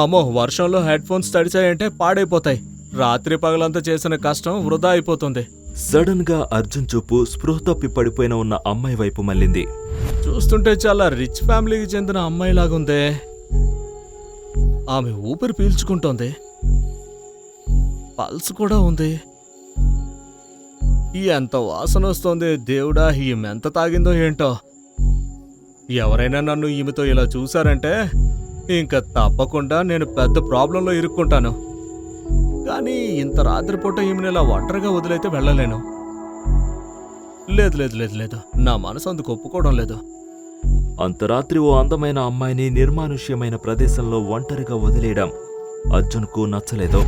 అమ్మో, వర్షంలో head phones తడిచాయంటే పాడైపోతాయి. రాత్రి పగలంతా చేసిన కష్టం వృధా అయిపోతుంది. సడన్ గా అర్జున్ చూపు స్పృహ తప్పి పడిపోయిన ఉన్న అమ్మాయి వైపు మళ్ళింది. చూస్తుంటే చాలా రిచ్ ఫ్యామిలీకి చెందిన అమ్మాయిలాగుందే. ఆమె ఊపిరి పీల్చుకుంటోంది, పల్స్ కూడా ఉంది. ఎంత వాసన వస్తోంది దేవుడా! ఈమెంత తాగిందో ఏంటో. ఎవరైనా నన్ను ఈమెతో ఇలా చూశారంటే ఇంకా తప్పకుండా నేను పెద్ద ప్రాబ్లంలో ఇరుక్కుంటాను. కానీ ఇంత రాత్రిపూట ఈమెను ఇలా ఒంటరిగా వదిలైతే వెళ్ళలేను. లేదు లేదు లేదు లేదు, నా మనసు అందుకు ఒప్పుకోవడం లేదు. అంతరాత్రి ఓ అందమైన అమ్మాయిని నిర్మానుష్యమైన ప్రదేశంలో ఒంటరిగా వదిలేయడం అర్జున్కు నచ్చలేదు.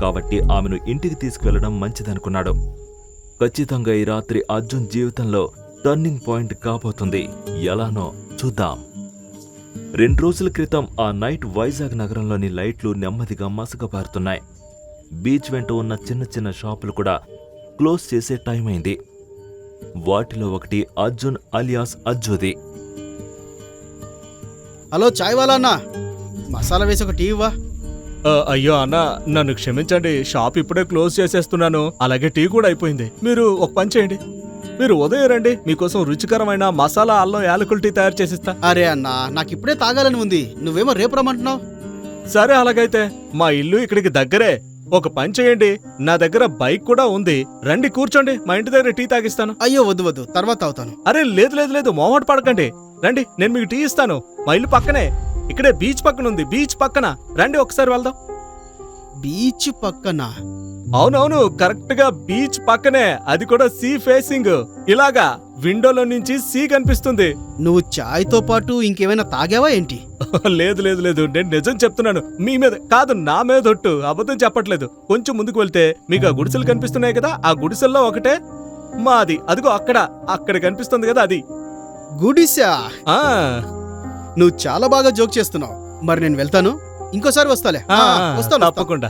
కాబట్టి ఆమెను ఇంటికి తీసుకువెళ్లడం మంచిదనుకున్నాడు. ఖచ్చితంగా ఈ రాత్రి అర్జున్ జీవితంలో టర్నింగ్ పాయింట్ కాబోతుంది. ఎలానో చూద్దాం. 2 రోజుల క్రితం ఆ నైట్ వైజాగ్ నగరంలోని లైట్లు నెమ్మదిగా మసకబారుతున్నాయి. బీచ్ వెంట ఉన్న చిన్న చిన్న షాపులు కూడా క్లోజ్ చేసే టైం అయింది. వాటిలో ఒకటి అర్జున్ అలియాస్ అజ్జుది. హలో, చాయ్ వాలా అన్నా, మసాలా వేసి ఒక టీ ఇవ్వా. అయ్యో అన్న, నన్ను క్షమించండి, షాప్ ఇప్పుడే క్లోజ్ చేసేస్తున్నాను. అలాగే టీ కూడా అయిపోయింది. మీరు ఒక పని చేయండి, మీరు ఉదయం రండి, మీకోసం రుచికరమైన మసాలా అల్లం యాలకుల టీ తయారు చేసిస్తా. అరే అన్నా, నాకు ఇప్పుడే తాగాలని ఉంది, నువ్వేమో రేపు రమ్మంటున్నావు. సరే అలాగైతే, మా ఇల్లు ఇక్కడికి దగ్గరే. ఒక పని చేయండి, నా దగ్గర బైక్ కూడా ఉంది, రండి కూర్చోండి, మా ఇంటి దగ్గర టీ తాగిస్తాను. అయ్యో వద్దు వద్దు, తర్వాత తాగుతాను. అరే లేదు లేదు లేదు, మొహమాట పడకండి, రండి, నేను మీకు టీ ఇస్తాను. మా ఇల్లు పక్కనే, ఇక్కడే బీచ్ పక్కన ఉంది, బీచ్ పక్కన రండి, ఒకసారి వెళ్దాం. బీచ్ పక్కన? అవునవును, కరెక్ట్ గా బీచ్ పక్కనే, అది కూడా సీ ఫేసింగ్. ఇలాగా విండోలో నుంచి సీ కనిపిస్తుంది. నువ్వు చాయ్ తో పాటు ఇంకేమైనా తాగావా ఏంటి? లేదు లేదు లేదు, నేను నిజం చెప్తున్నాను. మీ మీద కాదు, నా మీద ఒట్టు, అబద్ధం చెప్పట్లేదు. కొంచెం ముందుకు వెళ్తే మీకు ఆ గుడిసెలు కనిపిస్తున్నాయి కదా, ఆ గుడిసెల్లో ఒకటే మాది. అదిగో అక్కడ కనిపిస్తుంది కదా, అది గుడిసా? ఆ నువ్వు చాలా బాగా జోక్ చేస్తున్నావు. మరి నేను వెళ్తాను, ఇంకోసారి వస్తాలే. వస్తాను. తప్పకుండా.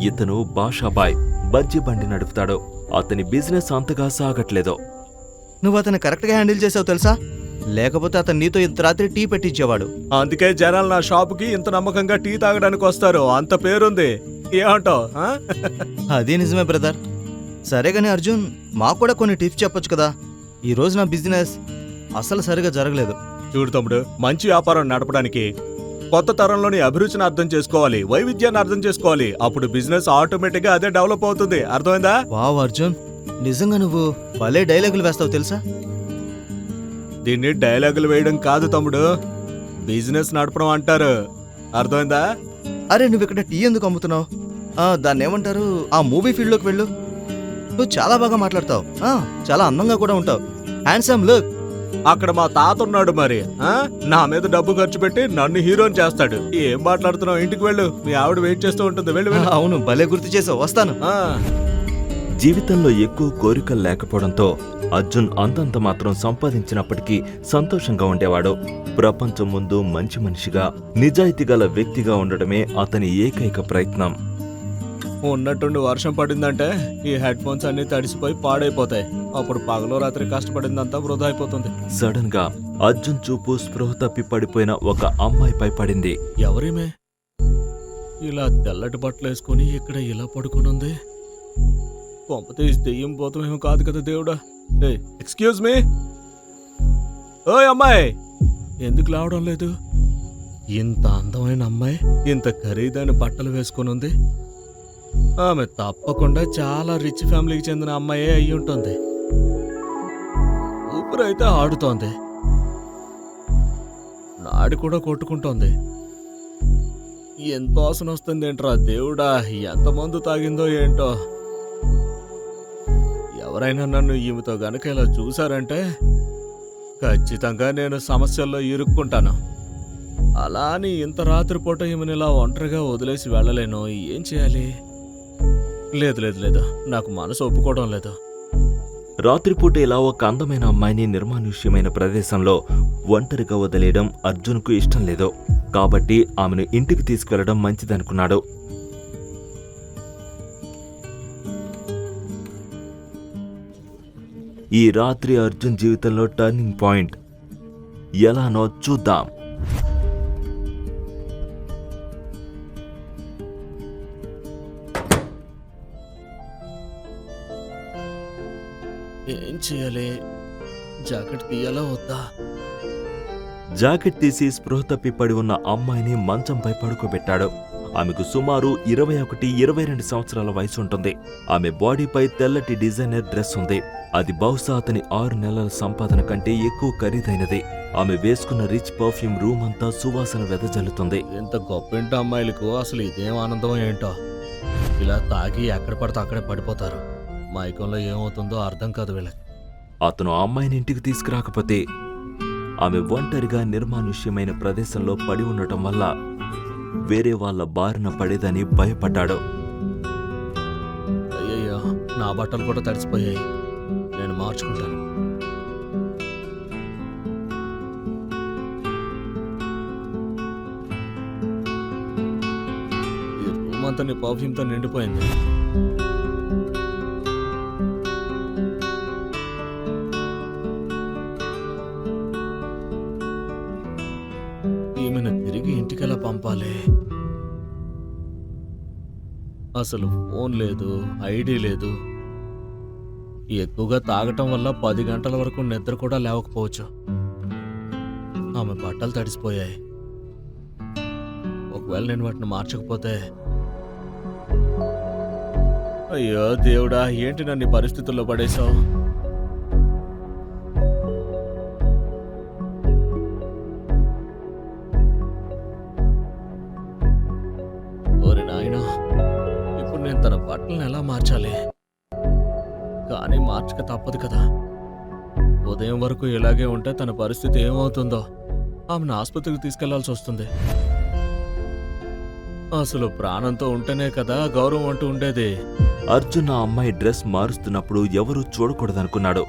ఇతను బాషాబాయ్ బజ్జీ బండి నడుపుతాడు. అతని బిజినెస్ అంతగా సాగట్లేదు. నువ్వు అతను కరెక్ట్గా హ్యాండిల్ చేసావు తెలుసా, లేకపోతే అతను నీతో ఇంత రాత్రి టీ పెట్టించేవాడు. అందుకే జనాలు నా షాపుకి ఇంత నమ్మకంగా టీ తాగడానికి వస్తారు, అంత పేరుంది. ఏమంటావు? అదే నిజమే బ్రదర్. సరే కానీ అర్జున్, మాకు కూడా కొన్ని టిప్స్ చెప్పొచ్చు కదా. ఈ రోజు నా బిజినెస్ అసలు సరిగా జరగలేదు. చూడు తమ్ముడు, మంచి వ్యాపారం నడపడానికి కొత్త తరంలోని అభిరుచిని అర్థం చేసుకోవాలి, వైవిధ్యాన్ని అర్థం చేసుకోవాలి. అప్పుడు బిజినెస్ ఆటోమేటిక్ గా అదే డెవలప్ అవుతుంది. అర్థమైందా? వావ్ అర్జున్, నిజంగా నువ్వు భలే డైలాగులు వేస్తావు తెలుసా. దీన్ని డైలాగులు వేయడం కాదు తమ్ముడు, బిజినెస్ నడపడం అంటారు. అర్థమైందా? అరే నువ్వు ఇక్కడ టీ ఎందుకు అమ్ముతున్నావు? దాన్ని ఏమంటారు, ఆ మూవీ ఫీల్డ్లోకి వెళ్ళు. నువ్వు చాలా బాగా మాట్లాడతావు, చాలా అందంగా కూడా ఉంటావు. Handsome look. అక్కడ మా తాత ఉన్నాడు, మరి నా మీద డబ్బు ఖర్చు పెట్టి నన్ను హీరోని చేస్తాడు. ఏం మాట్లాడుతున్నావు? ఇంటికి వెళ్ళు, మీ ఆవిడ వెయిట్ చేస్తూ ఉంటుంది. వెళ్ళు వెళ్ళు. అవును, భలే గుర్తు చేసావు, వస్తాను. జీవితంలో ఎక్కువ కోరికలు లేకపోవడంతో అర్జున్ అంతంత మాత్రం సంపాదించినప్పటికీ సంతోషంగా ఉండేవాడు. ప్రపంచం ముందు మంచి మనిషిగా, నిజాయితీ గల వ్యక్తిగా ఉండడమే అతని ఏకైక ప్రయత్నం. ఉన్నట్టుండి వర్షం పడిందంటే ఈ హెడ్ ఫోన్స్ అన్ని తడిసిపోయి పాడైపోతాయి. అప్పుడు పగలో రాత్రి కష్టపడిందంతా వృధా అయిపోతుంది. సడన్ గా అర్జున్ చూపు స్పృహ తప్పి పడిపోయిన ఒక అమ్మాయిపై పడింది. ఎవరేమే ఇలా తెల్లటి బట్టలు వేసుకుని ఇక్కడ ఇలా పడుకునుంది? కొంపతీసి దెయ్యం పోతామేమో కాదు కదా దేవుడా. ఎక్స్క్యూజ్ మీ, ఓయ్ అమ్మాయి, ఎందుకు లావడం లేదు? ఇంత అందమైన అమ్మాయి ఇంత ఖరీదైన బట్టలు వేసుకుని ఉంది. ఆమె తప్పకుండా చాలా రిచ్ ఫ్యామిలీకి చెందిన అమ్మాయే అయి ఉంటుంది. ఊపిరైతే ఆడుతోంది, నాడి కూడా కొట్టుకుంటోంది. ఎంత వాసన వస్తుంది ఏంట్రా దేవుడా, ఎంత మందు తాగిందో ఏంటో. ఎవరైనా నన్ను ఈమెతో గనక ఇలా చూశారంటే ఖచ్చితంగా నేను సమస్యల్లో ఇరుక్కుంటాను. అలా అని ఇంత రాత్రిపూట ఈమెను ఇలా ఒంటరిగా వదిలేసి వెళ్ళలేను. ఏం చేయాలి? లేదు లేదు లేదు, నాకు మనసు ఒప్పుకోవడం లేదు. రాత్రిపూట ఇలా ఒక అందమైన అమ్మాయిని నిర్మానుష్యమైన ప్రదేశంలో ఒంటరిగా వదిలేయడం అర్జున్కు ఇష్టం లేదు. కాబట్టి ఆమెను ఇంటికి తీసుకెళ్లడం మంచిదనుకున్నాడు. ఈ రాత్రి అర్జున్ జీవితంలో టర్నింగ్ పాయింట్ ఎలానో చూద్దాం. ఏం చేయాలి? జాకెట్ తీయాలా వద్దా? జాకెట్ తీసి స్పృహ తప్పి పడి ఉన్న అమ్మాయిని మంచంపై పడుకోబెట్టాడు. ఆమెకు సుమారు 21-22 సంవత్సరాల వయసు ఉంటుంది. ఆమె బాడీపై తెల్లటి డిజైనర్ డ్రెస్ ఉంది. అది బహుశా అతని 6 నెలల సంపాదన కంటే ఎక్కువ ఖరీదైనది. ఆమె వేసుకున్న రిచ్ పర్ఫ్యూమ్ రూమ్ అంతా సువాసన వెదజల్లుతుంది. ఇంత గొప్పింటి అమ్మాయిలకు అసలు ఇదేం ఆనందం ఏంటో. ఇలా తాగి ఎక్కడ పడితే అక్కడే పడిపోతారు. మైకంలో ఏమవుతుందో అర్థం కాదు వీళ్ళకి. అతను ఆ అమ్మాయిని ఇంటికి తీసుకురాకపోతే ఆమె ఒంటరిగా నిర్మానుష్యమైన ప్రదేశంలో పడి ఉండటం వల్ల వేరే వాళ్ళ బారిన పడేదని భయపడ్డాడు. అయ్యయ్యో, నా బట్టలు కూడా తడిసిపోయాయి. నేను మార్చుకుంటాను. ఈ రూమ్ అంతా నీ పర్ఫ్యూమ్తో నిండిపోయింది. ఈమెను తిరిగి ఇంటికెలా పంపాలి? అసలు ఫోన్ లేదు, ఐడి లేదు. ఎక్కువగా తాగటం వల్ల 10 గంటల వరకు నిద్ర కూడా లేవకపోవచ్చు. ఆమె బట్టలు తడిసిపోయాయి. ఒకవేళ నేను వాటిని మార్చకపోతే, అయ్యో దేవుడా, ఏంటి నన్ను ఈ పరిస్థితుల్లో పడేశావు? ఓరి నాయనా, ఇప్పుడు నేను తన బట్టలను ఎలా మార్చాలి? కానీ మార్చక తప్పదు కదా. ఉదయం వరకు ఇలాగే ఉంటే తన పరిస్థితి ఏమవుతుందో. ఆమెను ఆసుపత్రికి తీసుకెళ్లాల్సి వస్తుంది. అసలు ప్రాణంతో ఉంటేనే కదా గౌరవం అంటూ ఉండేది. అర్జున్ ఆ అమ్మాయి డ్రెస్ మారుస్తున్నప్పుడు ఎవరూ చూడకూడదనుకున్నాడు.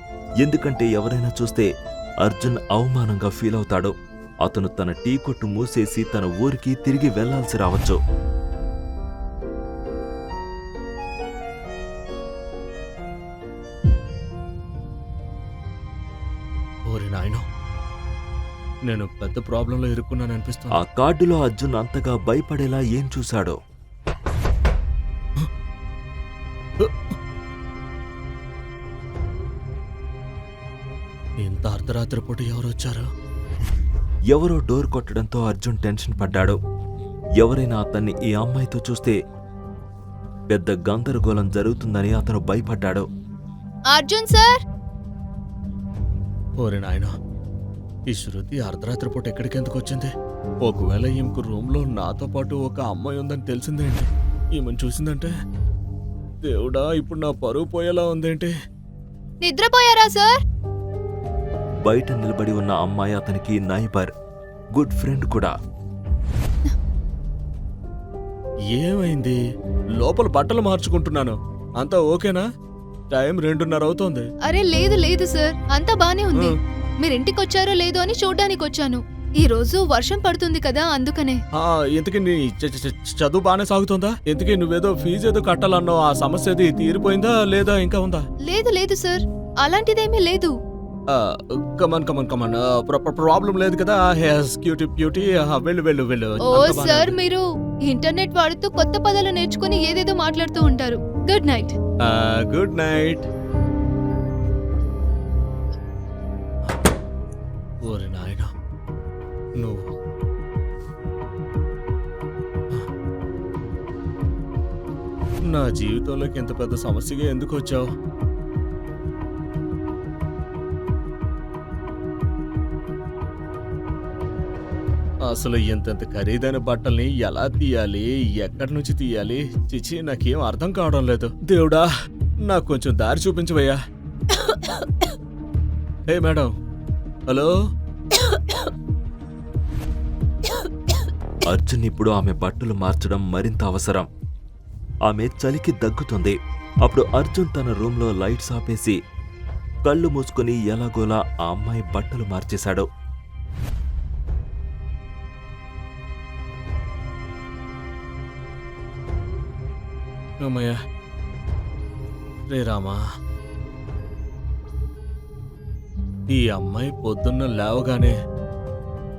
ఎందుకంటే ఎవరైనా చూస్తే అర్జున్ అవమానంగా ఫీల్ అవుతాడు. అతను తన టీ కొట్టు మూసేసి తన ఊరికి తిరిగి వెళ్లాల్సి రావచ్చు. ఓరి నాయనో, నేను పెద్ద ప్రాబ్లంలో ఇరుక్కున్నాను అనిపిస్తుంది. ఆ కార్డులో అర్జున్ అంతగా భయపడేలా ఏం చూశాడో. ఇంత అర్ధరాత్రి పూట ఎవరు వచ్చారు? ఎవరో డోర్ కొట్టడంతో అర్జున్ టెన్షన్ పడ్డాడు. ఎవరైనా అతన్ని ఈ అమ్మాయితో చూస్తే పెద్ద గందరగోళం జరుగుతుందని అతను భయపడ్డాడు. అర్జున్ సార్, ఓరి నాయనో, ఈ శృతి అర్ధరాత్రి పూట ఎక్కడికెందుకు వచ్చింది? ఒకవేళ ఈమెకు రూమ్లో నాతో పాటు ఒక అమ్మాయి ఉందని తెలిసిందేంటి? ఈమెను చూసిందంటే, దేవుడా, ఇప్పుడు నా పరువు పోయేలా ఉందేంటి? నిద్రపోయారా సార్? బయట నిలబడి ఉన్న అమ్మాయి అతనికి నైబర్, గుడ్ ఫ్రెండ్ కూడా. ఏమైంది? లోపల బట్టలు మార్చుకుంటున్నాను. అంతా ఓకేనా? టైం 2:30 అవుతోంది. అరే లేదు లేదు సార్, అంతా బానే ఉంది. మీరింటికొచ్చారో లేదో అని చూడ్డానికి వచ్చాను. ఈ రోజు వర్షం పడుతుంది కదా, అందుకనే. ఇంతకీ నీ చదువు బాగానే సాగుతుందా? ఇంతకీ నువ్వేదో ఫీజు ఏదో కట్టాలన్నావు. ఆ సమస్య అది తీరిపోయిందా లేదా ఇంకా ఉందా? లేదు లేదు సార్, అలాంటిదేమీ లేదు. కమన్ ప్రాబ్లం లేదు కదా? బ్యూటీ వెళ్ళు వెళ్ళు వెళ్ళు. ఓ సార్, మీరు ఇంటర్నెట్ వాడుతూ కొత్త పదాలు నేర్చుకుని ఏదేదో మాట్లాడుతూ ఉంటారు. Good night. Good night. ఓరి నాయన, నువ్వు నా జీవితంలోకి ఇంత పెద్ద సమస్యగా ఎందుకు వచ్చావు? అసలు ఇంతంత ఖరీదైన బట్టల్ని ఎలా తీయాలి, ఎక్కడి నుంచి తీయాలి? చిచి, నాకేం అర్థం కావడం లేదు. దేవుడా, నాకు కొంచెం దారి చూపించవయ్యా. హే మేడం, హలో. అర్జున్ ఇప్పుడు ఆమె బట్టలు మార్చడం మరింత అవసరం. ఆమె చలికి దగ్గుతుంది. అప్పుడు అర్జున్ తన రూంలో లైట్స్ ఆపేసి కళ్ళు మూసుకుని ఎలాగోలా ఆ అమ్మాయి బట్టలు మార్చేశాడు. అమ్మయ్యా, రే రామా. ఈ అమ్మాయి పొద్దున్న లేవగానే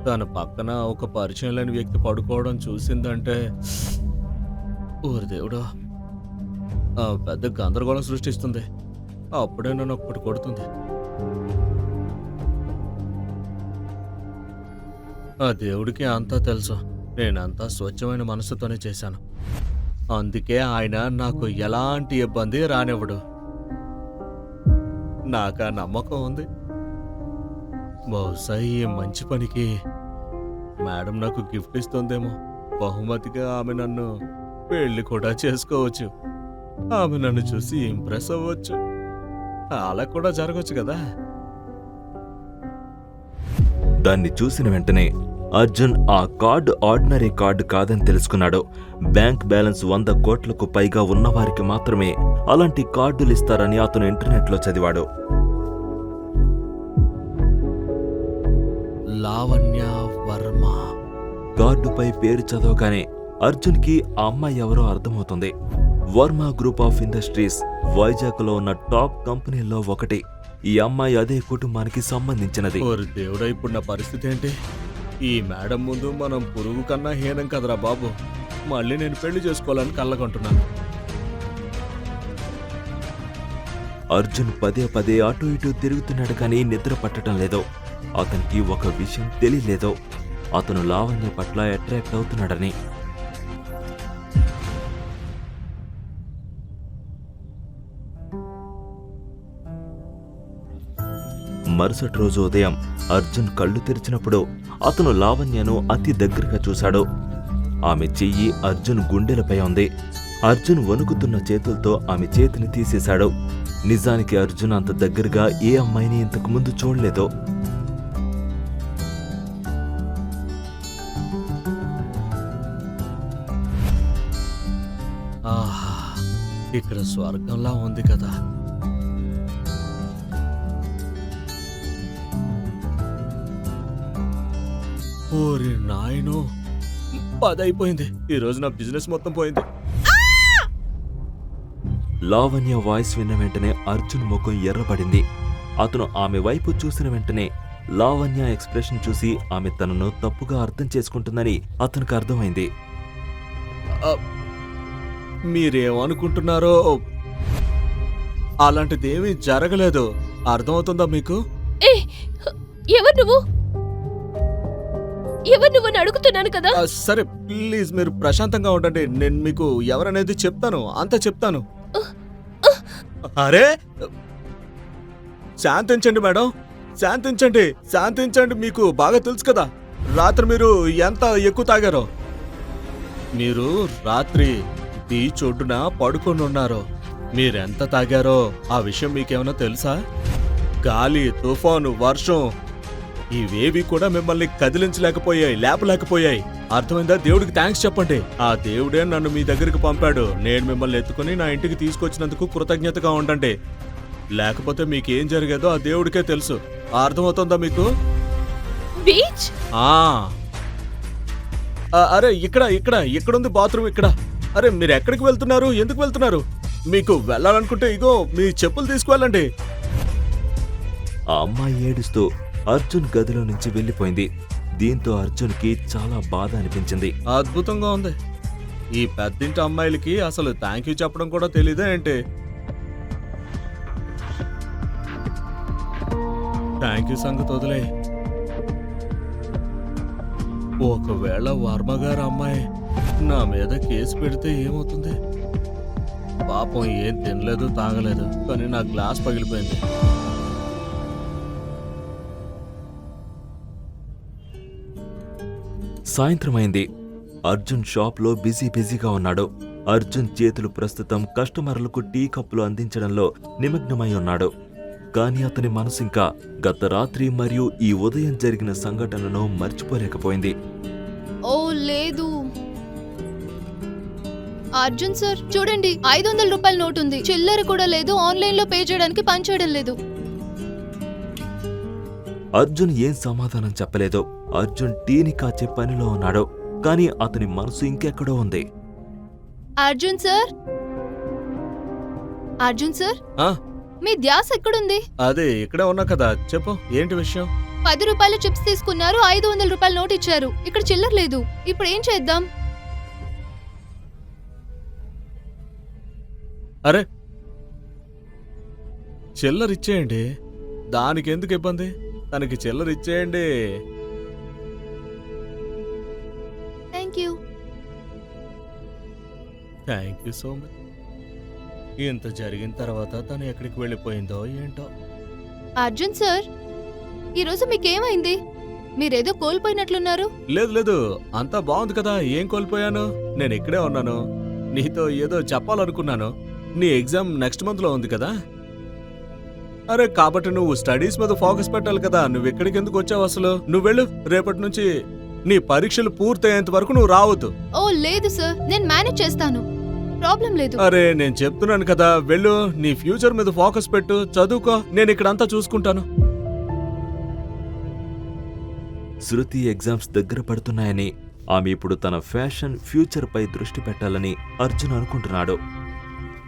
తన పక్కన ఒక పరిచయం లేని వ్యక్తి పడుకోవడం చూసిందంటే, ఊరి దేవుడు, పెద్ద గందరగోళం సృష్టిస్తుంది. అప్పుడే నన్ను ఒక్కటి కొడుతుంది. ఆ దేవుడికి అంతా తెలుసు. నేనంతా స్వచ్ఛమైన మనసుతోనే చేశాను. అందుకే ఆయన నాకు ఎలాంటి ఇబ్బంది రానివ్వడు. నాకు ఆ నమ్మకం ఉంది. బహుశా ఈ మంచి పనికి మేడం నాకు గిఫ్ట్ ఇస్తుందేమో. బహుమతిగా ఆమె నన్ను పెళ్లి కూడా చేసుకోవచ్చు. ఆమె నన్ను చూసి ఇంప్రెస్ అవ్వచ్చు. అలా కూడా జరగచ్చు కదా. దాన్ని చూసిన వెంటనే అర్జున్ ఆ కార్డు ఆర్డినరీ కార్డు కాదని తెలుసుకున్నాడు. బ్యాంక్ బ్యాలెన్స్ 100 కోట్లకు పైగా ఉన్నవారికి మాత్రమే అలాంటి కార్డులు ఇస్తారని అతను ఇంటర్నెట్లో చదివాడు. లావణ్య వర్మ. కార్డుపై పేరు చదవగానే అర్జున్కి ఆ అమ్మాయి ఎవరో అర్థమవుతుంది. వర్మ గ్రూప్ ఆఫ్ ఇండస్ట్రీస్ వైజాగ్లో ఉన్న టాప్ కంపెనీల్లో ఒకటి. ఈ అమ్మాయి అదే కుటుంబానికి సంబంధించినది. ఓరి దేవుడా, ఇప్పుడు నా పరిస్థితి ఏంటి? ఈ మేడం ముందు మనం పురుగు కన్నా హీనం కదరా బాబు. మళ్ళీ నేను పెళ్లి చేసుకోవాలని కళ్ళకంటున్నాను. అర్జున్ పదే పదే అటు ఇటు తిరుగుతున్నాడు కానీ నిద్ర పట్టడం లేదు. అతనికి ఒక విషయం తెలియలేదు. అతను లావణ్య పట్ల అట్రాక్ట్ అవుతున్నాడని. మరుసటి రోజు ఉదయం అర్జున్ కళ్ళు తెరిచినప్పుడు అతను లావణ్యను అతి దగ్గరగా చూశాడు. ఆమె చెయ్యి అర్జున్ గుండెలపై ఉంది. అర్జున్ వణుకుతున్న చేతులతో ఆమె చేతిని తీసేశాడు. నిజానికి అర్జున్ అంత దగ్గరగా ఏ అమ్మాయిని ఇంతకు ముందు చూడలేదు. ఆహా, ఇక్కడ స్వర్గంలా ఉంది కదా. ఓరి నాయనో, 10 అయిపోయింది. ఈ రోజు నా బిజినెస్ మొత్తం పోయింది. లావణ్య వాయిస్ విన్న వెంటనే అర్జున్ ముఖం ఎర్రబడింది. అతను ఆమె వైపు చూసిన వెంటనే లావణ్య ఎక్స్ప్రెషన్ చూసి ఆమె తనను తప్పుగా అర్థం చేసుకుంటుందని అతనికి అర్థమైంది. మీరేమనుకుంటున్నారో అలాంటిదేమీ జరగలేదు. అర్థమవుతుందా మీకు? ఎవరు నువ్వు అని అడుగుతున్నాను కదా. సరే ప్లీజ్ మీరు ప్రశాంతంగా ఉండండి. నేను మీకు ఎవరనేది చెప్తాను, అంతా చెప్తాను. అరే శాంతించండి మేడం, శాంతించండి, శాంతించండి. మీకు బాగా తెలుసు కదా రాత్రి మీరు ఎంత ఎక్కువ తాగారో. మీరు రాత్రి బీచ్ ఒడ్డున పడుకొని ఉన్నారు. మీరెంత తాగారో ఆ విషయం మీకేమైనా తెలుసా? గాలి, తుఫాను, వర్షం ఇవేవి కూడా మిమ్మల్ని కదిలించలేకపోయాయి, లేపలేకపోయాయి. అర్థమైందా? దేవుడికి థ్యాంక్స్ చెప్పండి. ఆ దేవుడే నన్ను మీ దగ్గరికి పంపాడు. నేను మిమ్మల్ని ఎత్తుకుని నా ఇంటికి తీసుకొచ్చినందుకు కృతజ్ఞతగా ఉండండి. లేకపోతే మీకేం జరిగేదో ఆ దేవుడికే తెలుసు. అర్థమవుతుందా మీకు? బీచ్? అరే ఇక్కడుంది బాత్రూమ్ ఇక్కడ. అరే మీరు ఎక్కడికి వెళ్తున్నారు? ఎందుకు వెళ్తున్నారు? మీకు వెళ్ళాలనుకుంటే ఇగో మీ చెప్పులు తీసుకువెళ్ళండి. ఆ అమ్మాయి ఏడుస్తూ అర్జున్ గదిలో నుంచి వెళ్ళిపోయింది. దీంతో అర్జున్కి చాలా బాధ అనిపించింది. అద్భుతంగా ఉంది. ఈ పెద్దింటి అమ్మాయిలకి అసలు థ్యాంక్ యూ చెప్పడం కూడా తెలీదా ఏంటి? థ్యాంక్ యూ సంగతి వదిలే. ఒకవేళ వర్మగారు అమ్మాయి నా మీద కేసు పెడితే ఏమవుతుంది? పాపం ఏం తినలేదు, తాగలేదు, కానీ నా గ్లాస్ పగిలిపోయింది. సాయంత్రమైంది. అర్జున్ షాప్లో బిజీగా ఉన్నాడు. అర్జున్ చేతులు ప్రస్తుతం కస్టమర్లకు టీ కప్పులు అందించడంలో నిమగ్నమై ఉన్నాడు. కానీ అతని మనసు ఇంకా గత రాత్రి మరియు ఈ ఉదయం జరిగిన సంఘటనను మర్చిపోలేకపోయింది. ఓ లేదు అర్జున్ సార్, చూడండి 500 రూపాయల నోట్ ఉంది. చిల్లర కూడా లేదు. ఆన్లైన్ లో పే చేయడానికి పని చేయడం లేదు. అర్జున్ ఏం సమాధానం చెప్పలేదు. అర్జున్ టీని కాచే పనిలో ఉన్నాడు. కానీ అతని మనసు ఇంకెక్కడో ఉంది. అర్జున్ సార్, అర్జున్ సార్, ఆ, మీ ధ్యాస ఎక్కడుంది? అదే ఇక్కడే ఉన్నా కదా. చెప్పు, ఏంటి విషయం? 10 రూపాయల చిప్స్ తీసుకున్నారు, 500 రూపాయల నోట్ ఇచ్చారు. ఇక్కడ చిల్లర లేదు. ఇప్పుడు ఏం చేద్దాం? అరే చిల్లర ఇచ్చేయండి. దానికి ఎందుకు ఇబ్బంది? తనకి చిల్లర ఇచ్చేయండి. Thank you. Thank you so much. ఇంత జరిగిన తర్వాత తను ఎక్కడికి వెళ్ళిపోయిందో ఏంటో. అర్జున్ సార్, ఈరోజు మీకేమైంది? మీరేదో కోల్పోయినట్లున్నారు. లేదు లేదు, అంతా బాగుంది కదా. ఏం కోల్పోయాను? నేను ఇక్కడే ఉన్నాను. నీతో ఏదో చెప్పాలనుకున్నాను. నీ ఎగ్జామ్ నెక్స్ట్ మంత్ లో ఉంది కదా. అరే, కాబట్టి నువ్వు స్టడీస్ మీద ఫోకస్ పెట్టాలి కదా. నువ్వు ఇక్కడికి ఎందుకు వచ్చావు అసలు? నువ్వు వెళ్ళు. రేపటి నుంచి నీ పరీక్షలు పూర్తయ్యేంత వరకు నువ్వు రావద్దు. ఓ లేదు సార్, నేను మేనేజ్ చేస్తాను. ప్రాబ్లం లేదు. అరే, నేను చెప్తున్నాను కదా, వెళ్ళు. నీ ఫ్యూచర్ మీద ఫోకస్ పెట్టు, చదువుకో. నేను ఇక్కడంతా చూసుకుంటాను. శృతి ఎగ్జామ్స్ దగ్గర పడుతున్నాయని, ఆమె ఇప్పుడు తన ఫ్యాషన్ ఫ్యూచర్పై దృష్టి పెట్టాలని అర్జున్ అనుకుంటున్నాడు.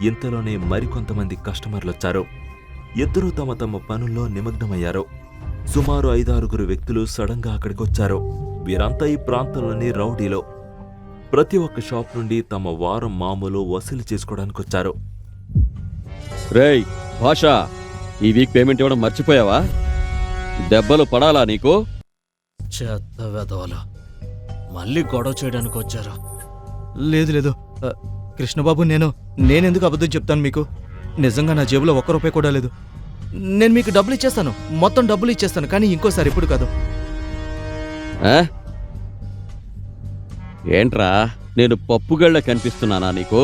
ఇంతలోనే మరికొంతమంది కస్టమర్లొచ్చారు. ఇద్దరూ తమ తమ పనుల్లో నిమగ్నమయ్యారు. సుమారు 5-6 వ్యక్తులు సడన్గా అక్కడికొచ్చారు. వీరంతా ఈ ప్రాంతంలోని రౌడీలో. ప్రతి ఒక్క షాప్ నుండి తమ వారం మామూలు వసూలు చేసుకోవడానికొచ్చారు. రేయ్ భాష, ఈ వీక్ పేమెంట్ ఇవ్వడం మర్చిపోయావా? దెబ్బలు పడాలా నీకు? చెత్త వెధవలు మళ్ళీ గొడవ చేయడానికి వచ్చారు. లేదు లేదు కృష్ణబాబు, నేనెందుకు అబద్ధం చెప్తాను మీకు? నిజంగా నా జేబులో 1 రూపాయి కూడా లేదు. నేను మీకు డబ్బులు ఇచ్చేస్తాను, మొత్తం డబ్బులు ఇచ్చేస్తాను, కానీ ఇంకోసారి ఇప్పుడు కాదు. ఆ? ఏంట్రా, నేను పప్పుగళ్ళ కనిపిస్తున్నానా నీకు?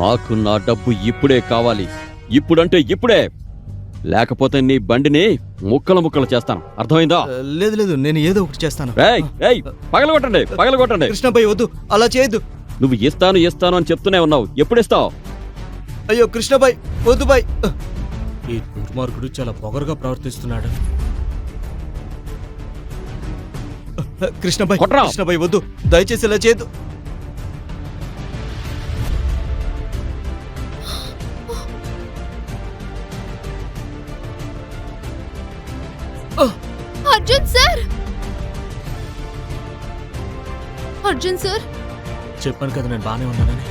నాకు నా డబ్బు ఇప్పుడే కావాలి. ఇప్పుడంటే ఇప్పుడే, లేకపోతే నీ బండిని ముక్కలు ముక్కలు చేస్తాను. అర్థమైందా? లేదు లేదు, నేను ఏదో ఒకటి చేస్తాను. ఏయ్ పగలగొట్టండి, పగలగొట్టండి. కృష్ణబాయ్ వద్దు, అలా చేయొద్దు. నువ్వు ఇస్తాను అని చెప్తూనే ఉన్నావు. ఎప్పుడిస్తావు? అయ్యో కృష్ణబాయ్ వద్దు బాయ్. ఈ దుర్మార్గుడు చాలా పొగరుగా ప్రవర్తిస్తున్నాడు. కృష్ణబాయ్ కొట్రా. కృష్ణబాయ్ వద్దు, దయచేసి ఇలా చేయొద్దు. Arjun sir, Arjun sir. చెప్పాను కదా నేను బానే ఉన్నానని.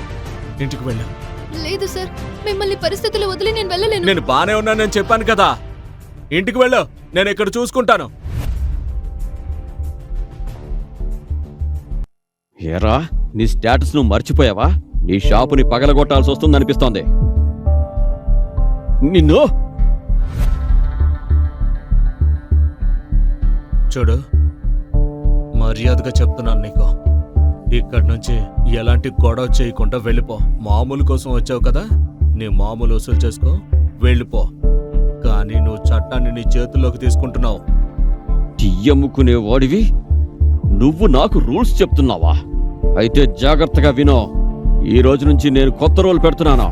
ఇంటికి వెళ్ళు. లేదు సార్, మిమ్మల్ని పరిస్థితులు వదిలి నేను వెళ్ళలేను. నేను బానే ఉన్నానని చెప్పాను కదా. ఇంటికి వెళ్ళు, నేను ఇక్కడ చూసుకుంటాను. ఏరా, నీ స్టేటస్ నువ్వు మర్చిపోయావా? నీ షాపుని పగలగొట్టాల్సి వస్తుందనిపిస్తోంది. నిన్ను చూడు, మర్యాదగా చెప్తున్నాను నీకు. ఇక్కడి నుంచి ఎలాంటి గొడవ చేయకుండా వెళ్ళిపో. మామూలు కోసం వచ్చావు కదా, నీ మామూలు వసూలు చేసుకో, వెళ్ళిపో. కానీ నువ్వు చట్టాన్ని నీ చేతుల్లోకి తీసుకుంటున్నావు. టీయమ్ముకునే వాడివి నువ్వు నాకు రూల్స్ చెప్తున్నావా? అయితే జాగ్రత్తగా వినో. ఈ రోజు నుంచి నేను కొత్త రూల్ పెడుతున్నాను.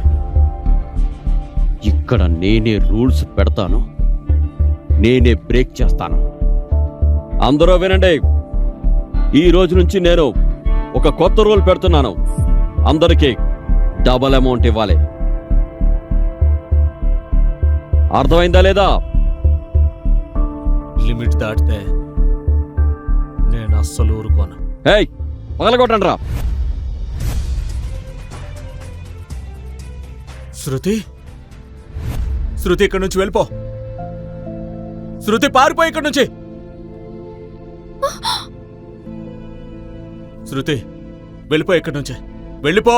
ఇక్కడ నేనే రూల్స్ పెడతాను, నేనే బ్రేక్ చేస్తాను. అందరూ వినండి, ఈ రోజు నుంచి నేను ఒక కొత్త రూల్ పెడుతున్నాను. అందరికీ డబల్ అమౌంట్ ఇవ్వాలి. అర్థమైందా లేదా? లిమిట్ దాటితే నేను అస్సలు ఊరుకోను. ఏయ్ పగలగొట్టండి రా. శృతి, శృతి ఇక్కడి నుంచి వెళ్ళిపో. శృతి పారిపో ఇక్కడి నుంచి. శృతి వెళ్ళిపో ఇక్కడి నుంచి, వెళ్ళిపో.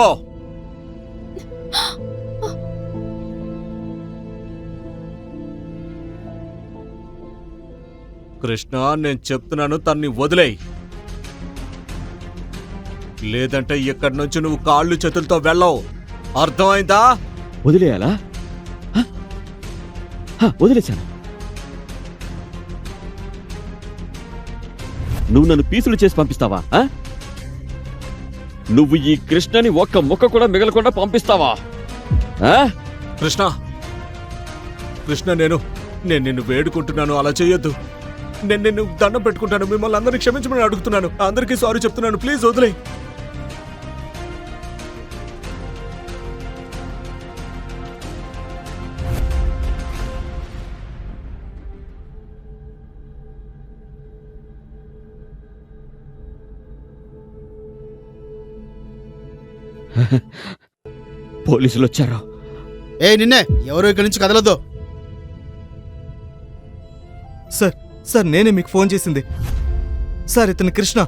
కృష్ణ, నేను చెప్తున్నాను, తన్ని వదిలేయ్. లేదంటే ఇక్కడి నుంచి నువ్వు కాళ్ళు చేతులతో వెళ్ళవు. అర్థమైందా? వదిలేయాలా? వదిలేశాను. నువ్వు నన్ను పీసులు చేసి పంపిస్తావా? నువ్వు ఈ కృష్ణని ఒక్క ముక్క కూడా మిగలకుండా పంపిస్తావా? కృష్ణ, కృష్ణ, నేను నిన్ను వేడుకుంటున్నాను, అలా చేయొద్దు. నేను నిన్ను దండం పెట్టుకుంటాను, మిమ్మల్ని అందరినీ క్షమించమని అడుగుతున్నాను. అందరికీ సారీ చెప్తున్నాను, ప్లీజ్ వదిలేయ్. పోలీసులు వచ్చారు. ఏ నిన్నే, ఎవరు ఇక్కడి నుంచి కదలొద్దు. సార్ సార్ నేనే మీకు ఫోన్ చేసింది. సార్ ఇతను కృష్ణ,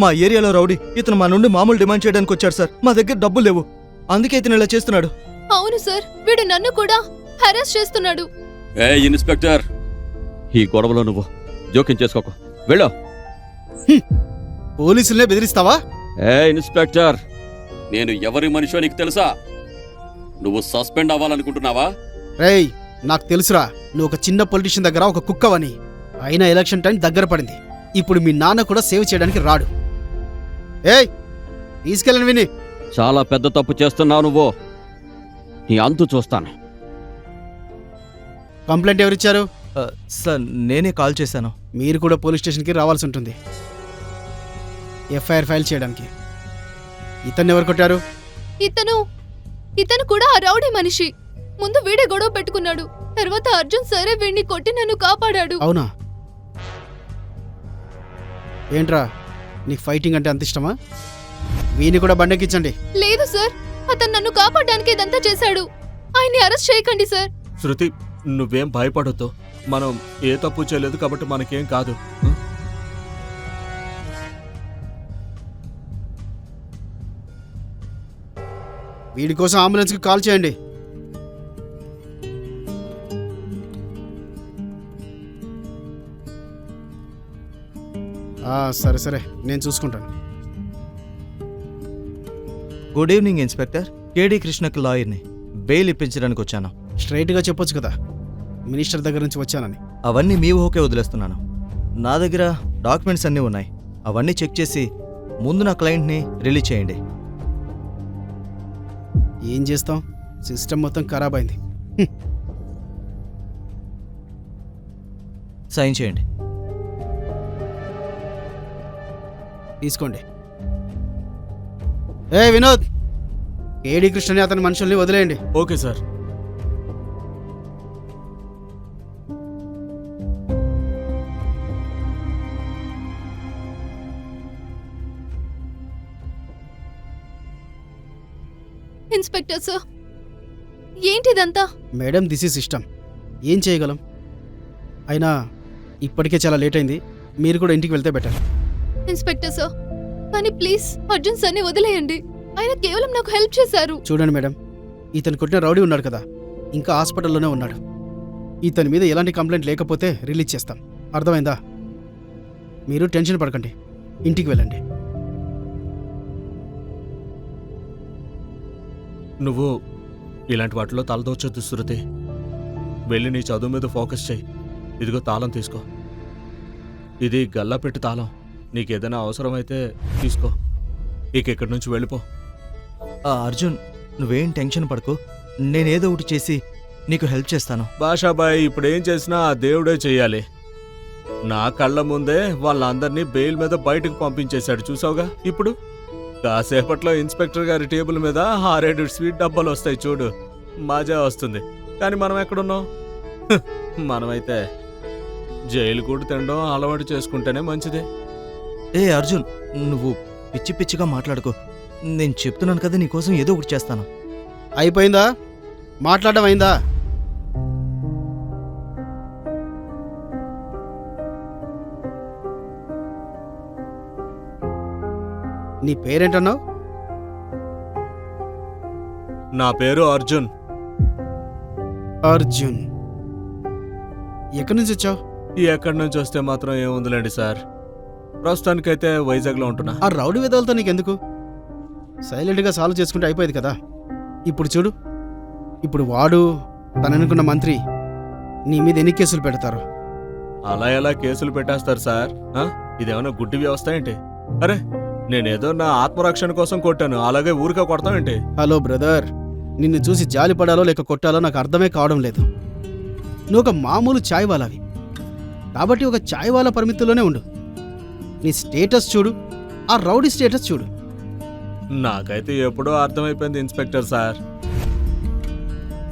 మా ఏరియాలో రౌడీ. ఇతను మా నుండి మామూలు డిమాండ్ చేయడానికి వచ్చాడు సార్. మా దగ్గర డబ్బులు లేవు, అందుకే ఇతను ఇలా చేస్తున్నాడు. అవును సార్, వీడు నన్ను కూడా హెరాస్ చేస్తున్నాడు. ఏ ఇన్స్పెక్టర్, ఈ గొడవలో నువ్వు జోక్యం చేసుకోకు, వెళ్ళు. పోలీసులనే బెదిరిస్తావా? ఏ ఇన్స్పెక్టర్, నేను ఎవరి మనిషో నీకు తెలుసా? నువ్వు సస్పెండ్ అవ్వాలనుకుంటున్నావా? రేయ్, నాకు తెలుసురా, నువ్వు ఒక చిన్న పొలిటీషియన్ దగ్గర ఒక కుక్కవని. అయినా ఎలక్షన్ టైం దగ్గర పడింది. ఇప్పుడు మీ నాన్న కూడా సేవ్ చేయడానికి రాడు. ఏయ్, తీసుకెళ్ళను విని. చాలా పెద్ద తప్పు చేస్తున్నావు నువ్వు. నీ అంతు చూస్తాను. కంప్లైంట్ ఎవరిచ్చారు? సార్ నేనే కాల్ చేశాను. మీరు కూడా పోలీస్ స్టేషన్కి రావాల్సి ఉంటుంది ఎఫ్ఐఆర్ ఫైల్ చేయడానికి. ఇతన్ని ఎవరు కొట్టారు? ఇతను కూడా ఆ రౌడీ మనిషి. ముందు వీడే గొడవ పెట్టుకున్నాడు, తర్వాత అర్జున్ సరే వీడిని కొట్టి నన్ను కాపాడాడు. అవునా? ఏంట్రా, నీకు ఫైటింగ్ అంటే అంత ఇష్టమా? వీని కూడా బండెక్కించండి. లేదు సార్, అతను నన్ను కాపాడడానికి ఇదంతా చేశాడు. ఆయన్ని అరెస్ట్ చేయకండి సార్. శృతి, నువ్వేం భయపడొద్దు. మనం ఏ తప్పు చేయలేదు కాబట్టి మనకేం కాదు. వీడి కోసం అంబులెన్స్కి కాల్ చేయండి. సరే సరే, నేను చూసుకుంటాను. Good evening inspector. కేడి కృష్ణకి లాయర్ని. బెయిల్ ఇప్పించడానికి వచ్చాను. స్ట్రైట్గా చెప్పొచ్చు కదా, మినిస్టర్ దగ్గర నుంచి వచ్చానని. అవన్నీ మీ ఊహకే వదిలేస్తున్నాను. నా దగ్గర డాక్యుమెంట్స్ అన్నీ ఉన్నాయి. అవన్నీ చెక్ చేసి ముందు నా క్లయింట్ని రిలీజ్ చేయండి. ఏం చేస్తాం, సిస్టమ్ మొత్తం ఖరాబ్ అయింది. సైన్ చేయండి. తీసుకోండి. ఏ వినోద్, ఏడి కృష్ణని అతని మనుషుల్ని వదిలేయండి. Okay sir. ఇన్స్పెక్టర్ సార్, ఏంటిదంతా? Madam, this is system. ఏం చేయగలం? అయినా ఇప్పటికే చాలా లేట్ అయింది. మీరు కూడా ఇంటికి వెళ్తే బెటర్. ఇన్స్పెక్టర్ సార్, కానీ ప్లీజ్ అర్జున్ సార్ని వదిలేయండి. ఆయన కేవలం నాకు హెల్ప్ చేశారు. చూడండి మేడం, ఇతను కొట్టిన రౌడీ ఉన్నాడు కదా, ఇంకా హాస్పిటల్లోనే ఉన్నాడు. ఇతని మీద ఎలాంటి కంప్లైంట్ లేకపోతే రిలీజ్ చేస్తాం. అర్థమైందా? మీరు టెన్షన్ పడకండి, ఇంటికి వెళ్ళండి. నువ్వు ఇలాంటి వాటిలో తలదోచొద్దు శృతి. వెళ్ళి నీ చదువు మీద ఫోకస్ చేయి. ఇదిగో తాళం తీసుకో. ఇది గల్లా పెట్టి తాళం. నీకేదైనా అవసరమైతే తీసుకో. ఇక ఇక్కడి నుంచి వెళ్ళిపో. అర్జున్, నువ్వేం టెన్షన్ పడకు. నేనేదో ఒకటి చేసి నీకు హెల్ప్ చేస్తాను. బాషాబాయ్, ఇప్పుడేం చేసినా ఆ దేవుడే చెయ్యాలి. నా కళ్ళ ముందే వాళ్ళందరినీ బెయిల్ మీద బయటకు పంపించేశాడు, చూసావుగా. ఇప్పుడు కాసేపట్లో ఇన్స్పెక్టర్ గారి టేబుల్ మీద 6-7 స్వీట్ డబ్బాలు వస్తాయి చూడు. మజా వస్తుంది. కానీ మనం ఎక్కడున్నాం? మనమైతే జైలు కూడా తినడం అలవాటు చేసుకుంటేనే మంచిది. ఏ అర్జున్, నువ్వు పిచ్చి పిచ్చిగా మాట్లాడుకో. నేను చెప్తున్నాను కదా, నీకోసం ఏదో ఒకటి చేస్తాను. అయిపోయిందా? మాట్లాడడం అయిందా? నీ పేరేంటన్నావు? నా పేరు అర్జున్. అర్జున్, ఎక్కడి నుంచి వచ్చావు? ఎక్కడి నుంచి వస్తే మాత్రం ఏముందిలేండి సార్. ప్రస్తుతానికైతే వైజాగ్లో ఉంటున్నా. ఆ రౌడీ విధాలతో నీకెందుకు? సైలెంట్గా సాల్వ్ చేసుకుంటే అయిపోయేది కదా. ఇప్పుడు చూడు, ఇప్పుడు వాడు తననుకున్న మంత్రి నీ మీద ఎన్ని కేసులు పెడతారు? అలా ఎలా కేసులు పెట్టేస్తారు సార్? ఇదేమన్నా గుడ్డి వ్యవస్థ ఏంటి? అరే, నేనేదో నా ఆత్మరక్షణ కోసం కొట్టాను, అలాగే ఊరికే కొడతామేంటి? హలో బ్రదర్, నిన్ను చూసి జాలి పడాలో లేక కొట్టాలో నాకు అర్థమే కావడం లేదు. నువ్వు ఒక మామూలు ఛాయ్ వాలావి కాబట్టి ఒక ఛాయ్ వాలా పరిమితిలోనే ఉండు. నీ స్టేటస్ చూడు, ఆ రౌడీ స్టేటస్ చూడు. నాకైతే ఎప్పుడో అర్థమైపోయింది ఇన్స్పెక్టర్ సార్.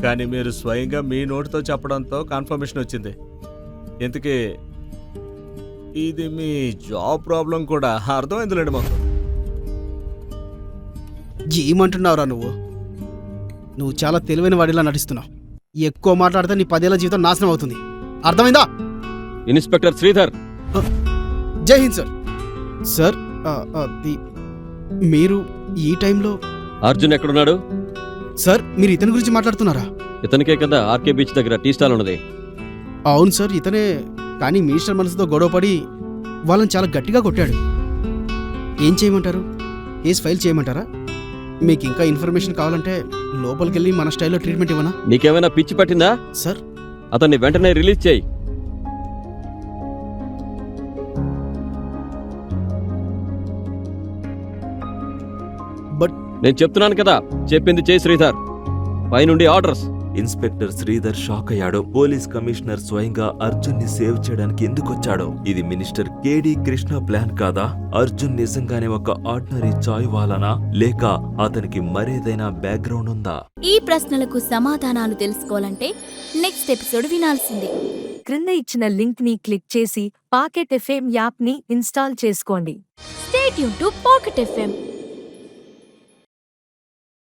కానీ మీరు స్వయంగా మీ నోటితో చెప్పడంతో కన్ఫర్మేషన్ వచ్చింది. ఇంతకీ ఇది మీ జాబ్ ప్రాబ్లం కూడా అర్థమైందిలేండి మాకు. ఏమంటున్నావురా నువ్వు? నువ్వు చాలా తెలివైన వాడిలా నటిస్తున్నావు. ఎక్కువ మాట్లాడితే నీ 10 ఏళ్ల జీవితం నాశనం అవుతుంది. అర్థమైందా? ఇన్స్పెక్టర్ శ్రీధర్, జై హింద్ సార్. సార్ మీరు ఈ టైంలో అర్జున్ ఎక్కడున్నాడు? సార్ మీరు ఇతని గురించి మాట్లాడుతున్నారా? ఇతనికే కదా ఆర్కే బీచ్ దగ్గర టీ స్టాల్ ఉన్నది. అవును సార్ ఇతనే. కానీ మినిస్టర్ మనసుతో గొడవపడి వాళ్ళని చాలా గట్టిగా కొట్టాడు. ఏం చేయమంటారు? కేసు ఫైల్ చేయమంటారా? మీకు ఇంకా ఇన్ఫర్మేషన్ కావాలంటే లోపలికి వెళ్ళి మన స్టైల్లో ట్రీట్మెంట్ ఇవ్వనా? నీకేమైనా పిచ్చి పట్టిందా? సార్ అతన్ని వెంటనే రిలీజ్ చేయి. బట్ నేను చెప్తున్నాను కదా, చెప్పింది చేయి శ్రీధర్. పైనుండి ఆర్డర్స్. ఇన్స్పెక్టర్ శ్రీధర్ షాక్ అయ్యాడు. పోలీస్ కమిషనర్ స్వయంగా అర్జున్ ని సేవ్ చేయడానికి ఎందుకొచ్చాడో? ఇది మినిస్టర్ కేడి కృష్ణ ప్లాన్ కాదా? అర్జున్ నిజంగానే ఒక ఆర్డినరీ చాయ్ వాలానా, లేక అతనికి మరేదైనా బ్యాక్గ్రౌండ్ ఉందా? ఈ ప్రశ్నలకు సమాధానాలు తెలుసుకోవాలంటే నెక్స్ట్ ఎపిసోడ్ వినాల్సిందే. క్రింద ఇచ్చిన లింక్ ని క్లిక్ చేసి పాకెట్ ఎఫ్ఎం యాప్ ని ఇన్స్టాల్ చేసుకోండి. Stay tune to pocket FM.